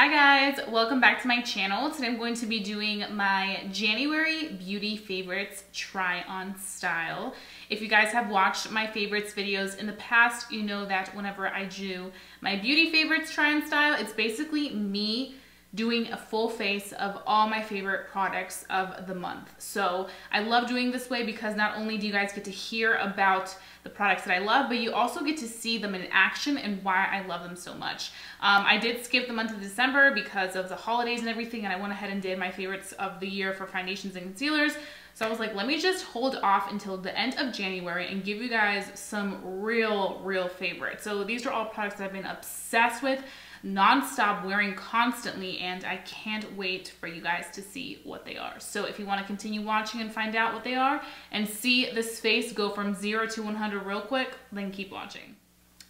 Hi guys, welcome back to my channel. Today I'm going to be doing my January beauty favorites try on style. If you guys have watched my favorites videos in the past, you know that whenever I do my beauty favorites try on style, it's basically me doing a full face of all my favorite products of the month. So I love doing this way because not only do you guys get to hear about the products that I love, but you also get to see them in action and why I love them so much. I did skip the month of December because of the holidays and everything, and I went ahead and did my favorites of the year for foundations and concealers. So I was like, let me just hold off until the end of January and give you guys some real favorites. So these are all products that I've been obsessed with, non-stop wearing constantly, and I can't wait for you guys to see what they are. So if you want to continue watching and find out what they are and see this face go from 0 to 100 real quick, then keep watching.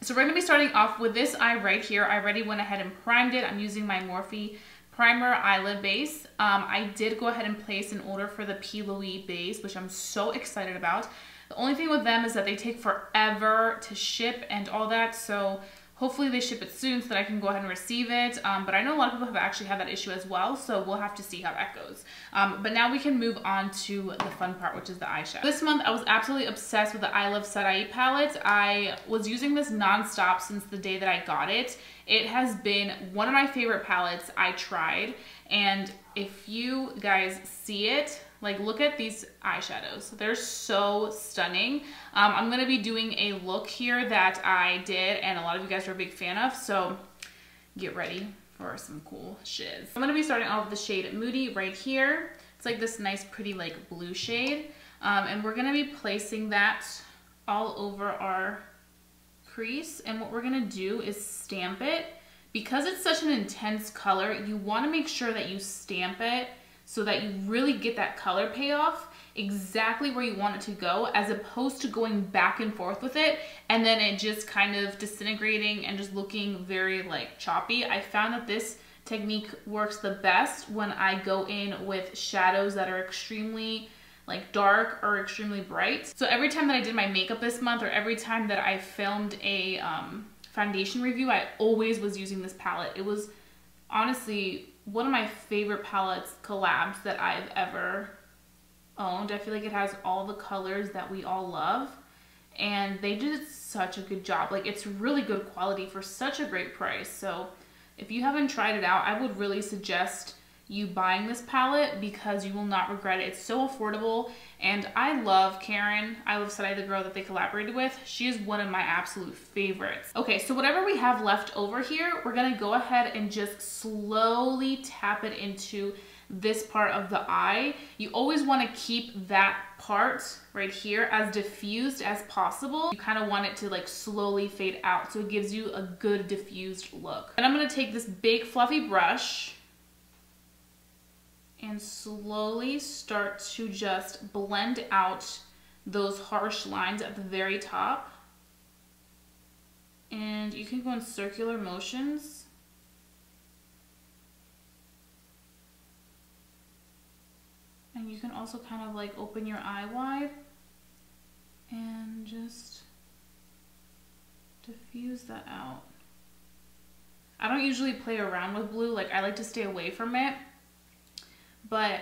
So we're going to be starting off with this eye right here. I already went ahead and primed it. I'm using my Morphe Primer eyelid base. I did go ahead and place an order for the P. Louise base, which I'm so excited about. The only thing with them is that they take forever to ship and all that, so hopefully they ship it soon so that I can go ahead and receive it. But I know a lot of people have actually had that issue as well, so we'll have to see how that goes. But now we can move on to the fun part, which is the eyeshadow. This month I was absolutely obsessed with the Iluvsarahii palette. I was using this non-stop since the day that I got it. It has been one of my favorite palettes I tried, and if you guys see it, like, look at these eyeshadows. They're so stunning. I'm gonna be doing a look here that I did and a lot of you guys are a big fan of, so get ready for some cool shiz. I'm gonna be starting off with the shade Moody right here. It's like this nice pretty like blue shade. And we're gonna be placing that all over our crease, and what we're gonna do is stamp it. Because it's such an intense color, you wanna make sure that you stamp it so that you really get that color payoff exactly where you want it to go, as opposed to going back and forth with it and then it just kind of disintegrating and just looking very like choppy. I found that this technique works the best when I go in with shadows that are extremely like dark or extremely bright. So every time that I did my makeup this month, or every time that I filmed a foundation review, I always was using this palette. It was honestly one of my favorite palettes collabs that I've ever owned. I feel like it has all the colors that we all love, and they did such a good job. Like, it's really good quality for such a great price. So if you haven't tried it out, I would really suggest you buying this palette because you will not regret it. It's so affordable, and I love Karen. I love Iluvsarahii, the girl that they collaborated with. She is one of my absolute favorites. Okay, so whatever we have left over here, we're gonna go ahead and just slowly tap it into this part of the eye. You always wanna keep that part right here as diffused as possible. You kind of want it to like slowly fade out so it gives you a good diffused look. And I'm gonna take this big fluffy brush and slowly start to just blend out those harsh lines at the very top. And you can go in circular motions. And you can also kind of like open your eye wide and just diffuse that out. I don't usually play around with blue, like I like to stay away from it. But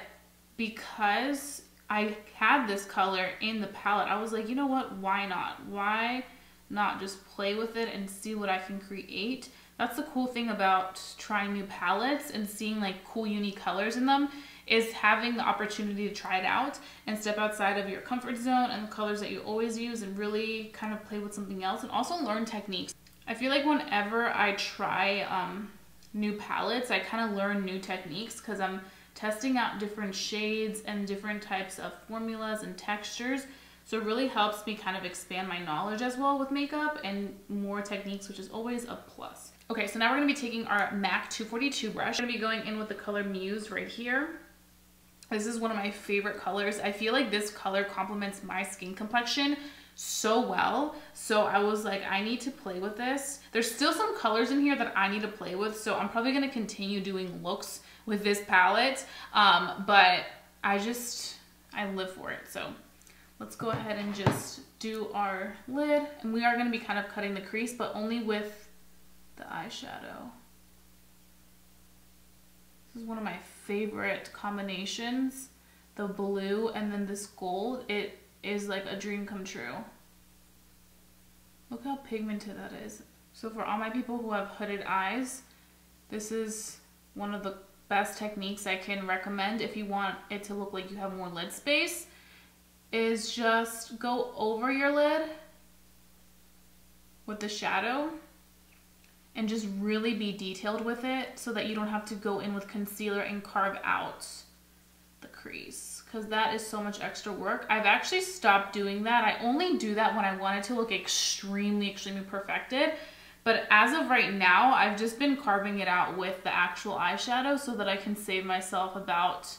because I had this color in the palette, I was like, you know what, why not? Why not just play with it and see what I can create? That's the cool thing about trying new palettes and seeing like cool, unique colors in them, is having the opportunity to try it out and step outside of your comfort zone and the colors that you always use and really kind of play with something else and also learn techniques. I feel like whenever I try new palettes, I kind of learn new techniques because I'm testing out different shades and different types of formulas and textures. So it really helps me kind of expand my knowledge as well with makeup and more techniques, which is always a plus. Okay, so now we're gonna be taking our MAC 242 brush. I'm gonna be going in with the color Muse right here. This is one of my favorite colors. I feel like this color complements my skin complexion so well. So I was like, I need to play with this. There's still some colors in here that I need to play with, so I'm probably gonna continue doing looks with this palette, but I live for it. So let's go ahead and just do our lid, and we are going to be kind of cutting the crease, but only with the eyeshadow. one of my favorite combinations. The blue and then this gold. It is like a dream come true. Look how pigmented that is. So for all my people who have hooded eyes, this is one of the best techniques I can recommend if you want it to look like you have more lid space, is just go over your lid with the shadow and just really be detailed with it so that you don't have to go in with concealer and carve out the crease, because that is so much extra work. I've actually stopped doing that. I only do that when I want it to look extremely perfected. But as of right now, I've just been carving it out with the actual eyeshadow so that I can save myself about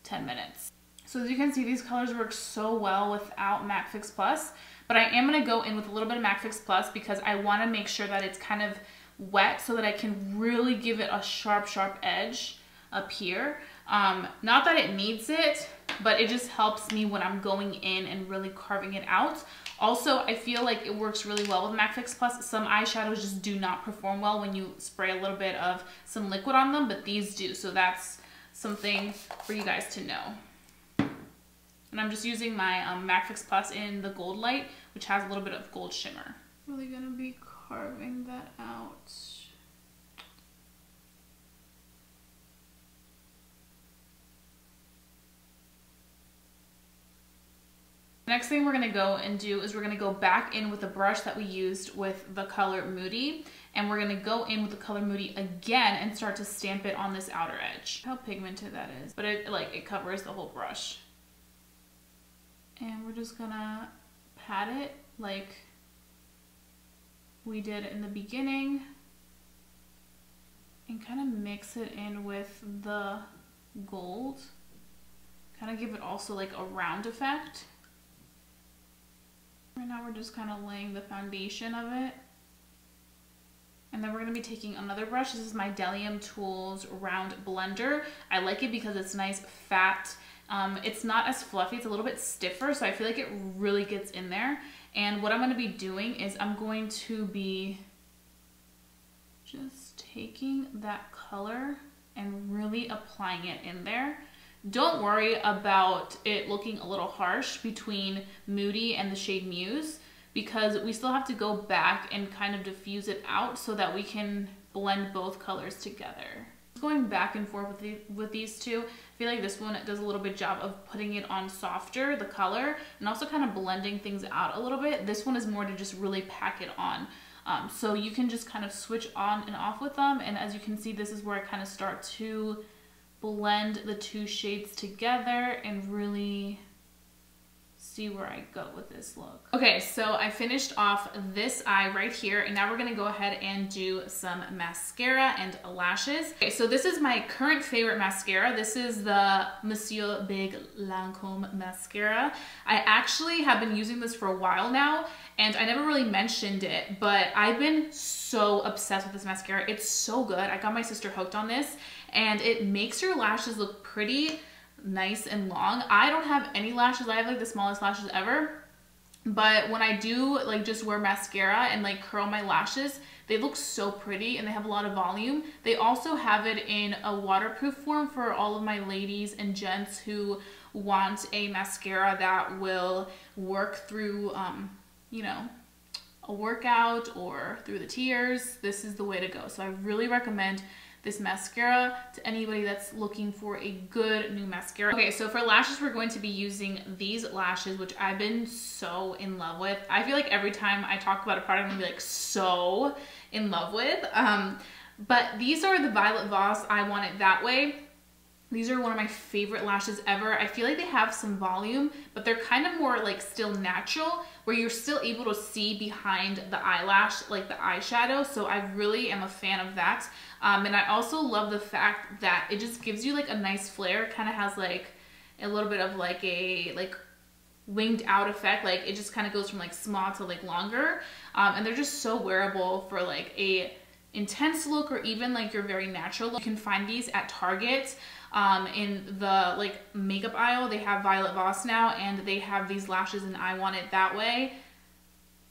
10 minutes. So as you can see, these colors work so well without MAC Fix Plus, but I am gonna go in with a little bit of MAC Fix Plus because I wanna make sure that it's kind of wet so that I can really give it a sharp edge up here. Not that it needs it, but it just helps me when I'm going in and really carving it out. Also, I feel like it works really well with MAC Fix Plus. Some eyeshadows just do not perform well when you spray a little bit of some liquid on them, but these do. So that's something for you guys to know. And I'm just using my MAC Fix Plus in the Gold Light, which has a little bit of gold shimmer. Really gonna be carving that out. Next thing we're gonna go and do is we're gonna go back in with the brush that we used with the color Moody, and we're gonna go in with the color Moody again and start to stamp it on this outer edge. How pigmented that is, but it covers the whole brush. And we're just gonna pat it like we did in the beginning and kind of mix it in with the gold. Kind of give it also like a round effect. Right now we're just kind of laying the foundation of it. And then we're going to be taking another brush. This is my Delium Tools Round Blender. I like it because it's nice, fat. It's not as fluffy, it's a little bit stiffer, so I feel like it really gets in there. And what I'm going to be doing is I'm going to be just taking that color and really applying it in there. Don't worry about it looking a little harsh between Moody and the shade Muse, because we still have to go back and kind of diffuse it out so that we can blend both colors together. Going back and forth with these two, I feel like this one does a little bit job of putting it on softer, the color, and also kind of blending things out a little bit. This one is more to just really pack it on. So you can just kind of switch on and off with them, and as you can see, this is where I kind of start to blend the two shades together and really see where I go with this look. Okay, so I finished off this eye right here, and now we're gonna go ahead and do some mascara and lashes. Okay, so this is my current favorite mascara. This is the Monsieur Big Lancome mascara. I actually have been using this for a while now, and I never really mentioned it, but I've been so obsessed with this mascara. It's so good. I got my sister hooked on this, and it makes your lashes look pretty nice and long. I don't have any lashes. I have like the smallest lashes ever, but when I do like just wear mascara and like curl my lashes, they look so pretty and they have a lot of volume. They also have it in a waterproof form for all of my ladies and gents who want a mascara that will work through you know, a workout or through the tears. This is the way to go. So I really recommend this mascara to anybody that's looking for a good new mascara. Okay, so for lashes, we're going to be using these lashes, which I've been so in love with. I feel like every time I talk about a product, I'm gonna be like so in love with. But these are the Violet Voss I Want It That Way. These are one of my favorite lashes ever. I feel like they have some volume, but they're kind of more like still natural, where you're still able to see behind the eyelash, like the eyeshadow. So I really am a fan of that. And I also love the fact that it just gives you like a nice flare. It kind of has like a little bit of like a winged out effect. Like it just kind of goes from like small to like longer. And they're just so wearable for like a intense look or even like your very natural look. You can find these at Target. In the like makeup aisle, they have Violet Voss now, and they have these lashes and I Want It That Way.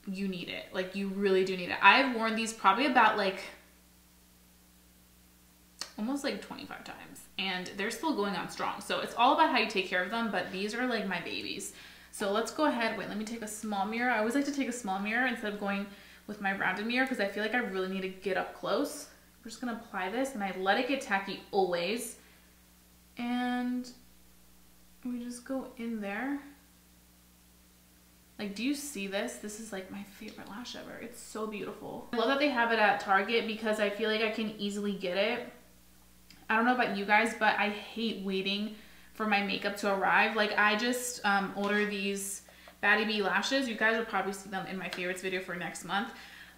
You need it. Like you really do need it. I've worn these probably about like almost like 25 times, and they're still going on strong. So it's all about how you take care of them, but these are like my babies. So let's go ahead. Wait, let me take a small mirror. I always like to take a small mirror instead of going with my rounded mirror because I feel like I really need to get up close. We're just gonna apply this, and I let it get tacky always. And we just go in there. Like, do you see this? This is like my favorite lash ever. It's so beautiful. I love that they have it at Target because I feel like I can easily get it. I don't know about you guys, but I hate waiting for my makeup to arrive. Like, I just order these Batty Bee lashes. You guys will probably see them in my favorites video for next month.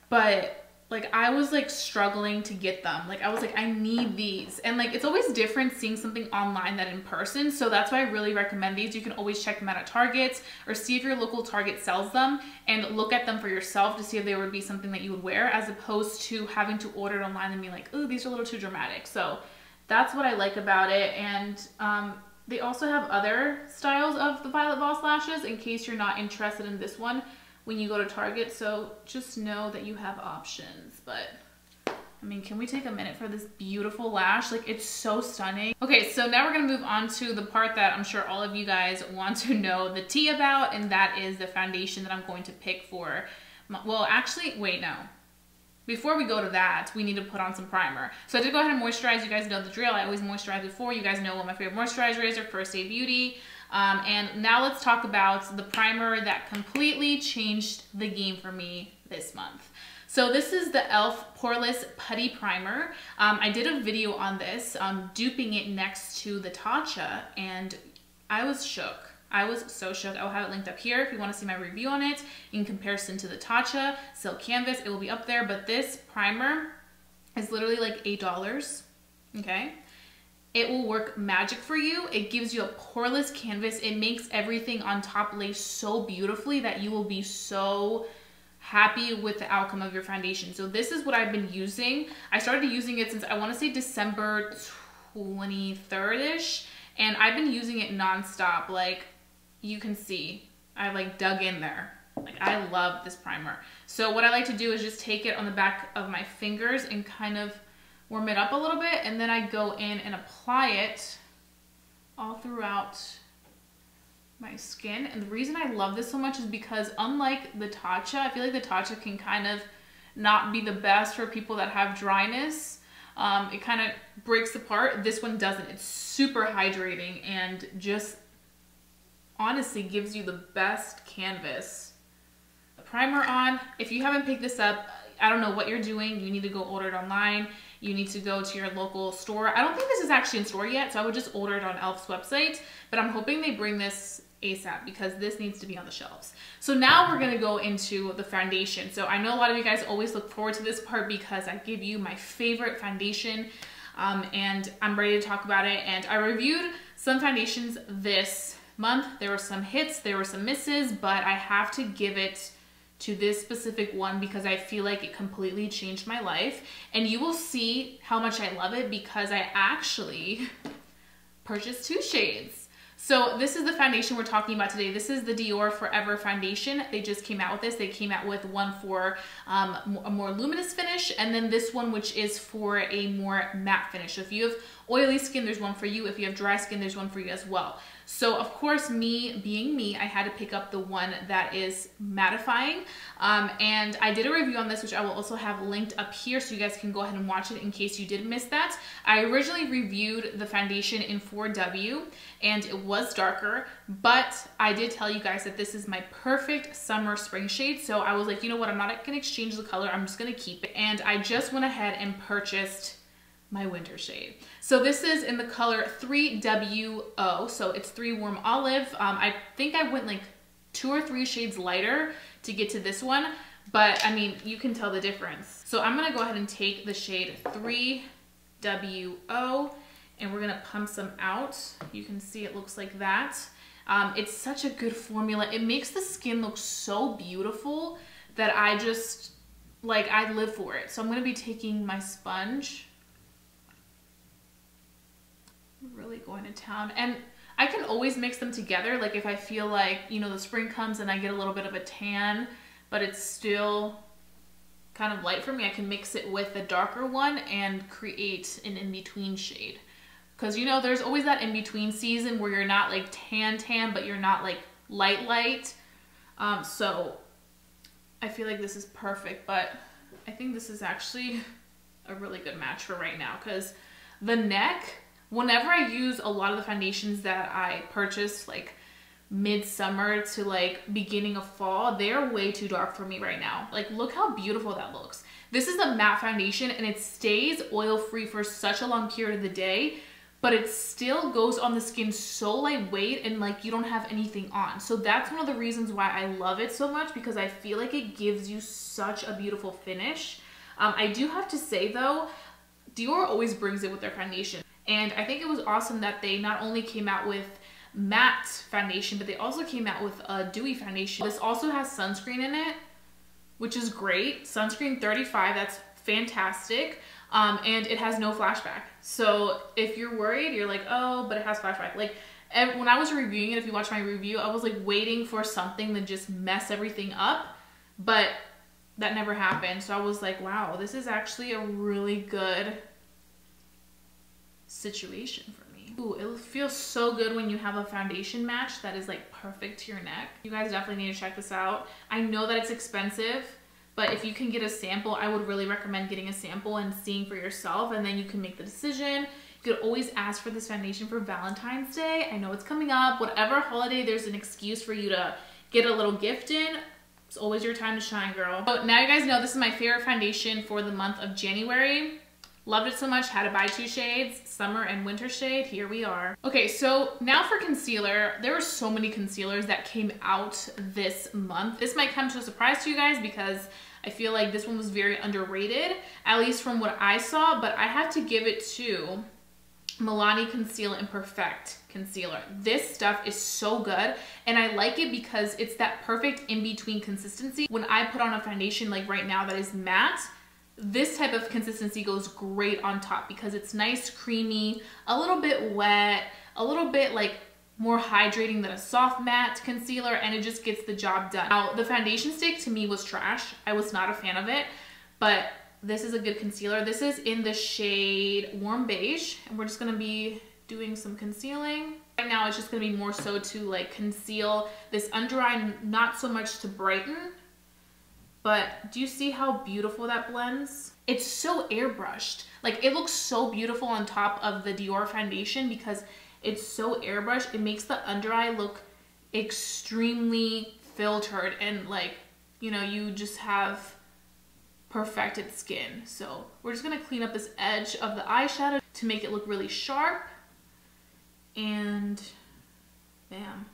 But like, I was like struggling to get them. Like, I was like, I need these. And like, it's always different seeing something online than in person. So that's why I really recommend these. You can always check them out at Target or see if your local Target sells them and look at them for yourself to see if they would be something that you would wear, as opposed to having to order it online and be like, oh, these are a little too dramatic. So that's what I like about it. And they also have other styles of the Violet Voss lashes in case you're not interested in this one when you go to Target. So just know that you have options. But I mean, can we take a minute for this beautiful lash? Like, it's so stunning. Okay, so now we're gonna move on to the part that I'm sure all of you guys want to know the tea about, and that is the foundation that I'm going to pick for well, actually, wait, no. Before we go to that, we need to put on some primer. So I did go ahead and moisturize. You guys know the drill. I always moisturize before. You guys know what my favorite moisturizer is, or First Day Beauty. And now let's talk about the primer that completely changed the game for me this month. So this is the e.l.f. Poreless Putty Primer. I did a video on this, duping it next to the Tatcha, and I was shook. I was so shook. I'll have it linked up here if you want to see my review on it in comparison to the Tatcha Silk Canvas. It will be up there, but this primer is literally like $8, okay? It will work magic for you. It gives you a poreless canvas. It makes everything on top lay so beautifully that you will be so happy with the outcome of your foundation. So this is what I've been using. I started using it since, I want to say, December 23rd-ish, and I've been using it nonstop. Like, you can see, I like dug in there. Like, I love this primer. So what I like to do is just take it on the back of my fingers and kind of warm it up a little bit, and then I go in and apply it all throughout my skin. And the reason I love this so much is because, unlike the Tatcha, I feel like the Tatcha can kind of not be the best for people that have dryness. It kind of breaks apart. This one doesn't. It's super hydrating and just honestly gives you the best canvas. The primer on. If you haven't picked this up, I don't know what you're doing. You need to go order it online. You need to go to your local store. I don't think this is actually in store yet, so I would just order it on e.l.f.'s website, but I'm hoping they bring this ASAP because this needs to be on the shelves. So now we're gonna go into the foundation. So I know a lot of you guys always look forward to this part because I give you my favorite foundation, and I'm ready to talk about it. And I reviewed some foundations this month. There were some hits, there were some misses, but I have to give it to this specific one because I feel like it completely changed my life. And you will see how much I love it because I actually purchased 2 shades. So this is the foundation we're talking about today. This is the Dior Forever foundation. They just came out with this. They came out with one for a more luminous finish, and then this one, which is for a more matte finish. So if you have oily skin, there's one for you. If you have dry skin, there's one for you as well. So of course, me being me, I had to pick up the one that is mattifying. And I did a review on this, which I will also have linked up here so you guys can go ahead and watch it in case you did miss that. I originally reviewed the foundation in 4W and it was darker, but I did tell you guys that this is my perfect summer spring shade. So I was like, you know what, I'm not gonna exchange the color, I'm just gonna keep it. And I just went ahead and purchased my winter shade. So this is in the color 3WO, so it's 3 Warm Olive. I think I went like 2 or 3 shades lighter to get to this one, but I mean, you can tell the difference. So I'm gonna go ahead and take the shade 3WO and we're gonna pump some out. You can see it looks like that. It's such a good formula. It makes the skin look so beautiful that I just, like, I live for it. So I'm gonna be taking my sponge, really going to town. And I can always mix them together, like if I feel like, you know, the spring comes and I get a little bit of a tan, but it's still kind of light for me, I can mix it with the darker one and create an in-between shade. Because you know, there's always that in-between season where you're not like tan, but you're not like light. So I feel like this is perfect, but I think this is actually a really good match for right now, because the neck, whenever I use a lot of the foundations that I purchased like midsummer to like beginning of fall, they're way too dark for me right now. Like, look how beautiful that looks. This is a matte foundation and it stays oil free for such a long period of the day, but it still goes on the skin so lightweight and like you don't have anything on. So that's one of the reasons why I love it so much, because I feel like it gives you such a beautiful finish. I do have to say though, Dior always brings it with their foundation. And I think it was awesome that they not only came out with matte foundation, but they also came out with a dewy foundation. This also has sunscreen in it, which is great. Sunscreen 35, that's fantastic. And it has no flashback. So if you're worried, you're like, oh, but it has flashback. Like, when I was reviewing it, if you watch my review, I was like waiting for something to just mess everything up, but that never happened. So I was like, wow, this is actually a really good situation for me. Ooh, it feels so good when you have a foundation match that is like perfect to your neck. You guys definitely need to check this out. I know that it's expensive, but if you can get a sample, I would really recommend getting a sample and seeing for yourself, and then you can make the decision. You could always ask for this foundation for Valentine's Day. I know it's coming up. Whatever holiday, there's an excuse for you to get a little gift in. It's always your time to shine, girl. So now you guys know this is my favorite foundation for the month of January. Loved it so much, had to buy 2 shades, summer and winter shade. Here we are. Okay, so now for concealer. There were so many concealers that came out this month. This might come to a surprise to you guys because I feel like this one was very underrated, at least from what I saw, but I have to give it to Milani Conceal and Perfect concealer. This stuff is so good, and I like it because it's that perfect in-between consistency. When I put on a foundation like right now that is matte, this type of consistency goes great on top because it's nice, creamy, a little bit wet, a little bit like more hydrating than a soft matte concealer, and it just gets the job done. Now, the foundation stick to me was trash. I was not a fan of it, but this is a good concealer. This is in the shade Warm Beige, and we're just gonna be doing some concealing. Right now, it's just gonna be more so to like conceal this under eye, not so much to brighten. But do you see how beautiful that blends? It's so airbrushed. Like, it looks so beautiful on top of the Dior foundation because it's so airbrushed. It makes the under eye look extremely filtered and like, you know, you just have perfected skin. So we're just gonna clean up this edge of the eyeshadow to make it look really sharp. And bam.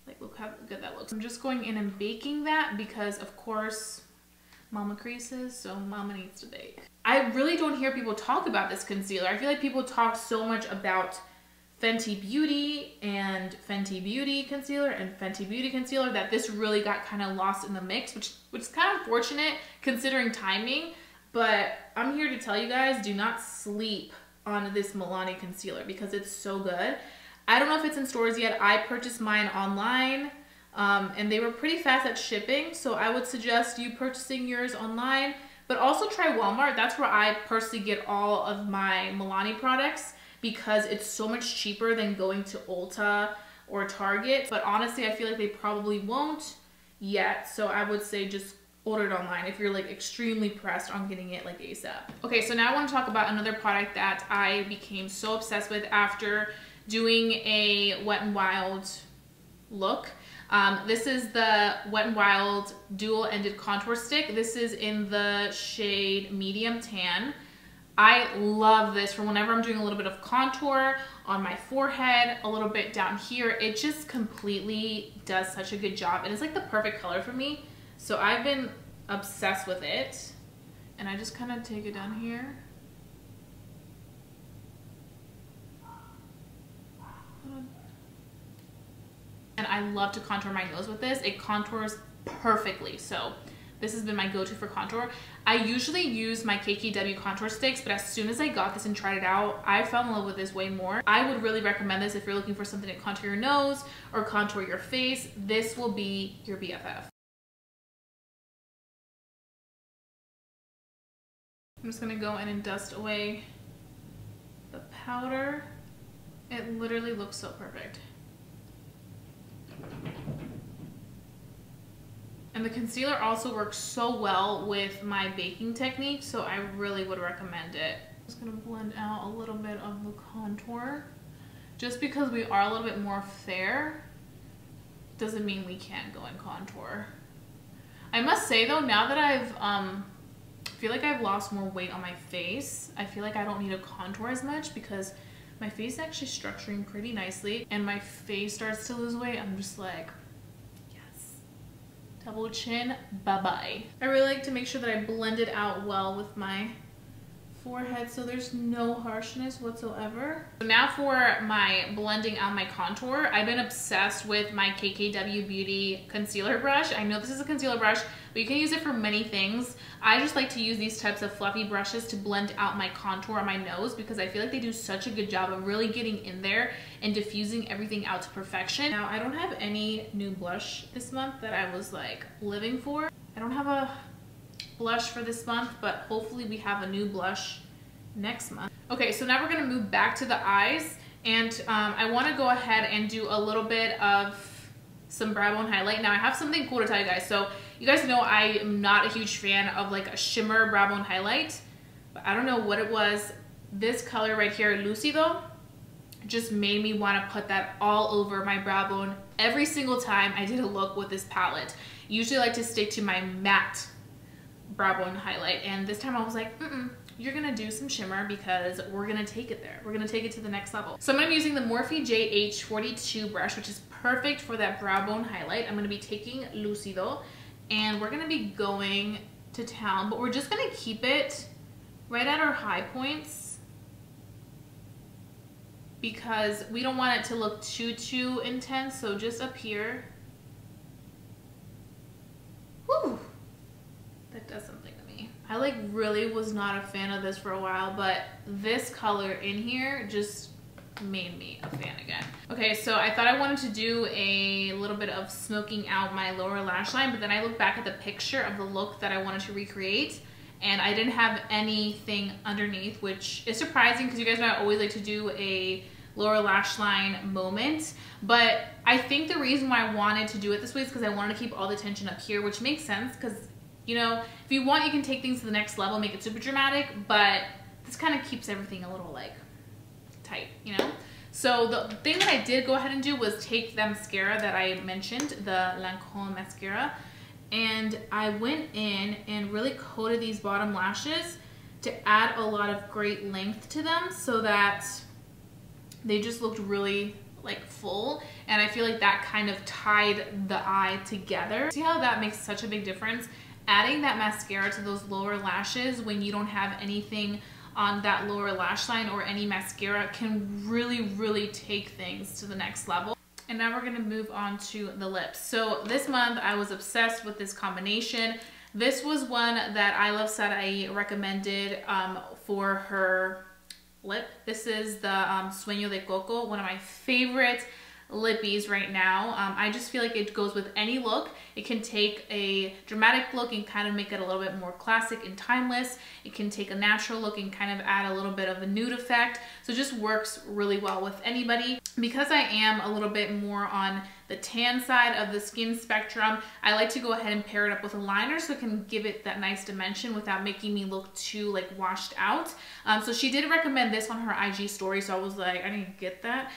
Like, look how good that looks. I'm just going in and baking that because, of course, mama creases, so mama needs to bake. I really don't hear people talk about this concealer. I feel like people talk so much about Fenty Beauty and Fenty Beauty concealer and Fenty Beauty concealer that this really got kind of lost in the mix, which is kind of unfortunate considering timing. But I'm here to tell you guys, do not sleep on this Milani concealer because it's so good. I don't know if it's in stores yet. I purchased mine online and they were pretty fast at shipping. So I would suggest you purchasing yours online, but also try Walmart. That's where I personally get all of my Milani products because it's so much cheaper than going to Ulta or Target. But honestly, I feel like they probably won't yet. So I would say just order it online if you're like extremely pressed on getting it like ASAP. Okay, so now I want to talk about another product that I became so obsessed with after doing a Wet n Wild look. This is the Wet n Wild dual-ended contour stick. This is in the shade medium tan. I love this for whenever I'm doing a little bit of contour on my forehead, a little bit down here. It just completely does such a good job, and it's like the perfect color for me. So I've been obsessed with it, and I just kind of take it down here. And I love to contour my nose with this. It contours perfectly. So this has been my go-to for contour. I usually use my KKW contour sticks, but as soon as I got this and tried it out, I fell in love with this way more. I would really recommend this if you're looking for something to contour your nose or contour your face. This will be your BFF. I'm just gonna go in and dust away the powder. It literally looks so perfect. And the concealer also works so well with my baking technique, so I really would recommend it. I'm just gonna blend out a little bit of the contour. Just because we are a little bit more fair doesn't mean we can't go in contour. I must say though, now that I feel like I've lost more weight on my face, I feel like I don't need to contour as much because my face is actually structuring pretty nicely, and my face starts to lose weight. I'm just like, yes, double chin, bye-bye. I really like to make sure that I blend it out well with my forehead so there's no harshness whatsoever. So now for my blending out my contour, I've been obsessed with my KKW Beauty concealer brush. I know this is a concealer brush, but you can use it for many things. I just like to use these types of fluffy brushes to blend out my contour on my nose because I feel like they do such a good job of really getting in there and diffusing everything out to perfection. Now, I don't have any new blush this month that I was like living for. I don't have a blush for this month, but hopefully we have a new blush next month. Okay, so now we're gonna move back to the eyes, and I wanna go ahead and do a little bit of some brow bone highlight. Now I have something cool to tell you guys. So you guys know I am not a huge fan of like a shimmer brow bone highlight, but I don't know what it was. This color right here, Lucido, just made me wanna put that all over my brow bone every single time I did a look with this palette. Usually I like to stick to my matte brow bone highlight, and this time I was like, you're gonna do some shimmer because we're gonna take it there. We're gonna take it to the next level. So I'm gonna be using the Morphe JH42 brush, which is perfect for that brow bone highlight. I'm gonna be taking Lucido, and we're gonna be going to town, but we're just gonna keep it right at our high points because we don't want it to look too intense. So just up here. Whew. That does something to me. I like really was not a fan of this for a while, but this color in here just made me a fan again. Okay, so I thought I wanted to do a little bit of smoking out my lower lash line, but then I looked back at the picture of the look that I wanted to recreate, and I didn't have anything underneath, which is surprising because you guys know I always like to do a lower lash line moment, but I think the reason why I wanted to do it this way is because I wanted to keep all the tension up here, which makes sense because, you know, if you want, you can take things to the next level, make it super dramatic, but this kind of keeps everything a little like tight, you know? So the thing that I did go ahead and do was take the mascara that I mentioned, the Lancome mascara, and I went in and really coated these bottom lashes to add a lot of great length to them so that they just looked really like full, and I feel like that kind of tied the eye together. See how that makes such a big difference? Adding that mascara to those lower lashes when you don't have anything on that lower lash line or any mascara can really take things to the next level. And now we're gonna move on to the lips. So this month I was obsessed with this combination. This was one that Iluvsarahii recommended for her lip. This is the Sueno de Coco, one of my favorite lippies right now. I just feel like it goes with any look. It can take a dramatic look and kind of make it a little bit more classic and timeless. It can take a natural look and kind of add a little bit of a nude effect. So it just works really well with anybody. Because I am a little bit more on the tan side of the skin spectrum, I like to go ahead and pair it up with a liner so it can give it that nice dimension without making me look too like washed out. So she did recommend this on her IG story, so I was like, I need to get that.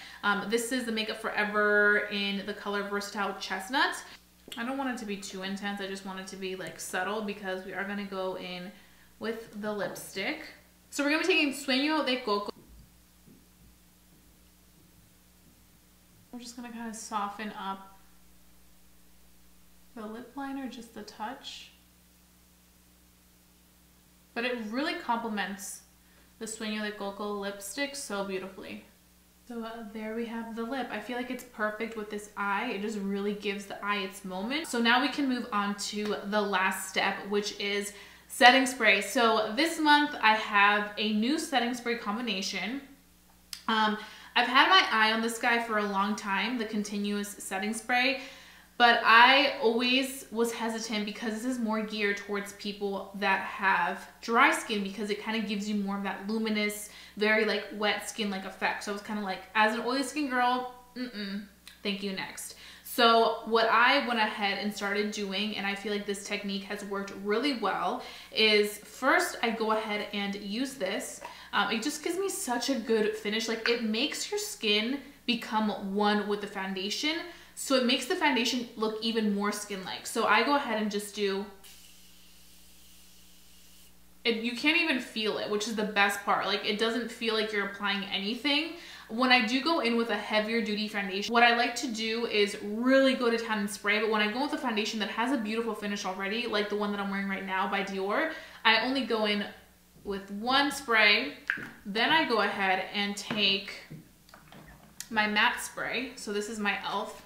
This is the Makeup Forever in the color Versatile Chestnut. I don't want it to be too intense, I just want it to be like subtle because we are gonna go in with the lipstick. So we're gonna be taking Sueno de Coco. We're just gonna kind of soften up the lip liner just a touch. But it really complements the Sueno de Coco lipstick so beautifully. So there we have the lip. I feel like it's perfect with this eye. It just really gives the eye its moment. So now we can move on to the last step, which is setting spray. So this month I have a new setting spray combination. I've had my eye on this guy for a long time, the Continuous setting spray, but I always was hesitant because this is more geared towards people that have dry skin, because it kind of gives you more of that luminous, very like wet skin like effect. So I was kind of like, as an oily skin girl, thank you, next. So what I went ahead and started doing, and I feel like this technique has worked really well, is first I go ahead and use this. It just gives me such a good finish. Like, it makes your skin become one with the foundation. So it makes the foundation look even more skin-like. So I go ahead and just do it. You can't even feel it, which is the best part. Like, it doesn't feel like you're applying anything. When I do go in with a heavier duty foundation, what I like to do is really go to town and spray. But when I go with a foundation that has a beautiful finish already, like the one that I'm wearing right now by Dior, I only go in with one spray. Then I go ahead and take my matte spray. So this is my e.l.f.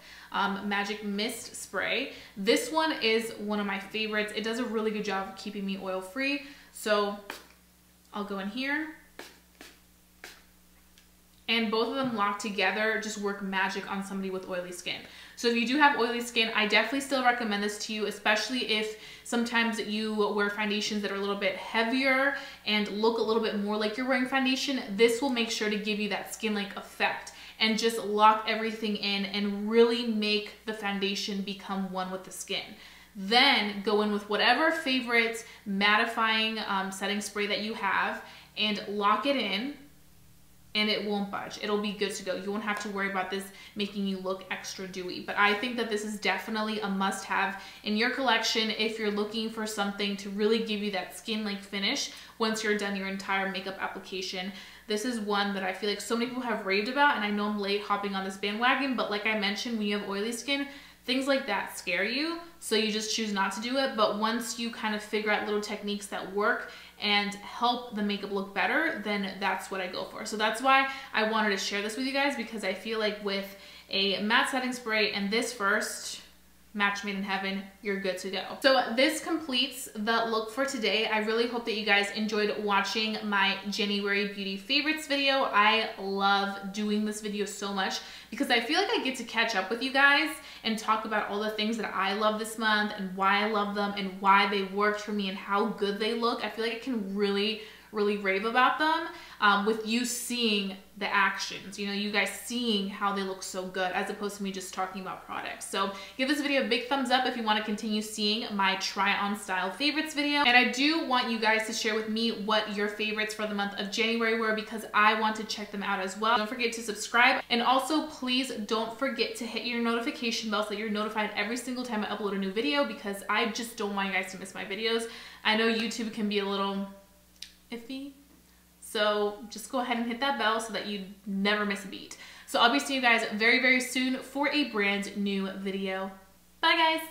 Magic Mist Spray. This one is one of my favorites. It does a really good job of keeping me oil free. So I'll go in here, and both of them locked together just work magic on somebody with oily skin. So if you do have oily skin, I definitely still recommend this to you, especially if sometimes you wear foundations that are a little bit heavier and look a little bit more like you're wearing foundation. This will make sure to give you that skin-like effect and just lock everything in and really make the foundation become one with the skin. Then go in with whatever favorite mattifying setting spray that you have and lock it in, and it won't budge. It'll be good to go. You won't have to worry about this making you look extra dewy. But I think that this is definitely a must-have in your collection if you're looking for something to really give you that skin-like finish once you're done your entire makeup application. This is one that I feel like so many people have raved about, and I know I'm late hopping on this bandwagon, but like I mentioned, when you have oily skin, things like that scare you, so you just choose not to do it. But once you kind of figure out little techniques that work and help the makeup look better, then that's what I go for. So that's why I wanted to share this with you guys, because I feel like with a matte setting spray and this first, match made in heaven, you're good to go. So this completes the look for today. I really hope that you guys enjoyed watching my January beauty favorites video. I love doing this video so much because I feel like I get to catch up with you guys and talk about all the things that I love this month and why I love them and why they worked for me and how good they look. I feel like I can really rave about them with you seeing the actions, you know, you guys seeing how they look so good as opposed to me just talking about products. So give this video a big thumbs up if you want to continue seeing my try on style favorites video. And I do want you guys to share with me what your favorites for the month of January were, because I want to check them out as well. Don't forget to subscribe, and also please don't forget to hit your notification bell so that you're notified every single time I upload a new video, because I just don't want you guys to miss my videos. I know YouTube can be a little iffy, so just go ahead and hit that bell so that you never miss a beat. So I'll be seeing you guys very soon for a brand new video. Bye guys.